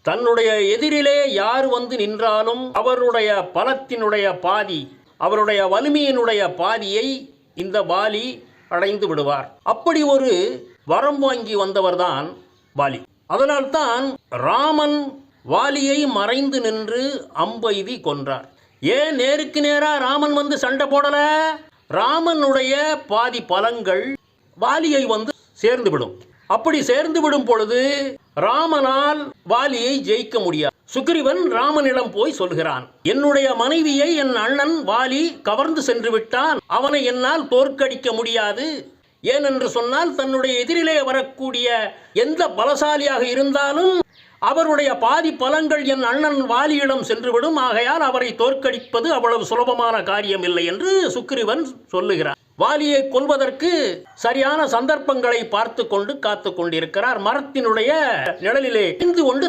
தன்னுடைய எதிரிலே யார் வந்து நின்றாலும் அவருடைய பலத்தினுடைய பாதி, அவருடைய வலிமையினுடைய பாதியை இந்த வாலி அடைந்து விடுவார். அப்படி ஒரு வரம் வாங்கி வந்தவர்தான் வாலி. அதனால்தான் ராமன் வாலியை மறைந்து நின்று அம்பெய்தி கொன்றார். ஏன் நேருக்கு நேரா ராமன் வந்து சண்டை போடல? ராமனுடைய பாதி பலங்கள் வாலியை வந்து சேர்ந்துவிடும். அப்படி சேர்ந்து விடும் பொழுது ராமனால் வாலியை ஜெயிக்க முடியாது. சுக்ரீவன் ராமனிடம் போய் சொல்கிறான், என்னுடைய மனைவியை என் அண்ணன் வாலி கவர்ந்து சென்று விட்டான், அவனை என்னால் தோற்கடிக்க முடியாது. ஏனென்று சொன்னால் தன்னுடைய எதிரிலே வரக்கூடிய எந்த பலசாலியாக இருந்தாலும் அவருடைய பாதி பலங்கள் என் அண்ணன் வாலியிடம் சென்றுவிடும். ஆகையால் அவரை தோற்கடிப்பது அவ்வளவு சுலபமான காரியம் இல்லை என்று சுக்ரீவன் சொல்லுகிறார். வாலியை கொல்வதற்கு சரியான சந்தர்ப்பங்களை பார்த்து கொண்டு காத்து கொண்டிருக்கிறார். மரத்தினுடைய நிழலிலே இருந்து கொண்டு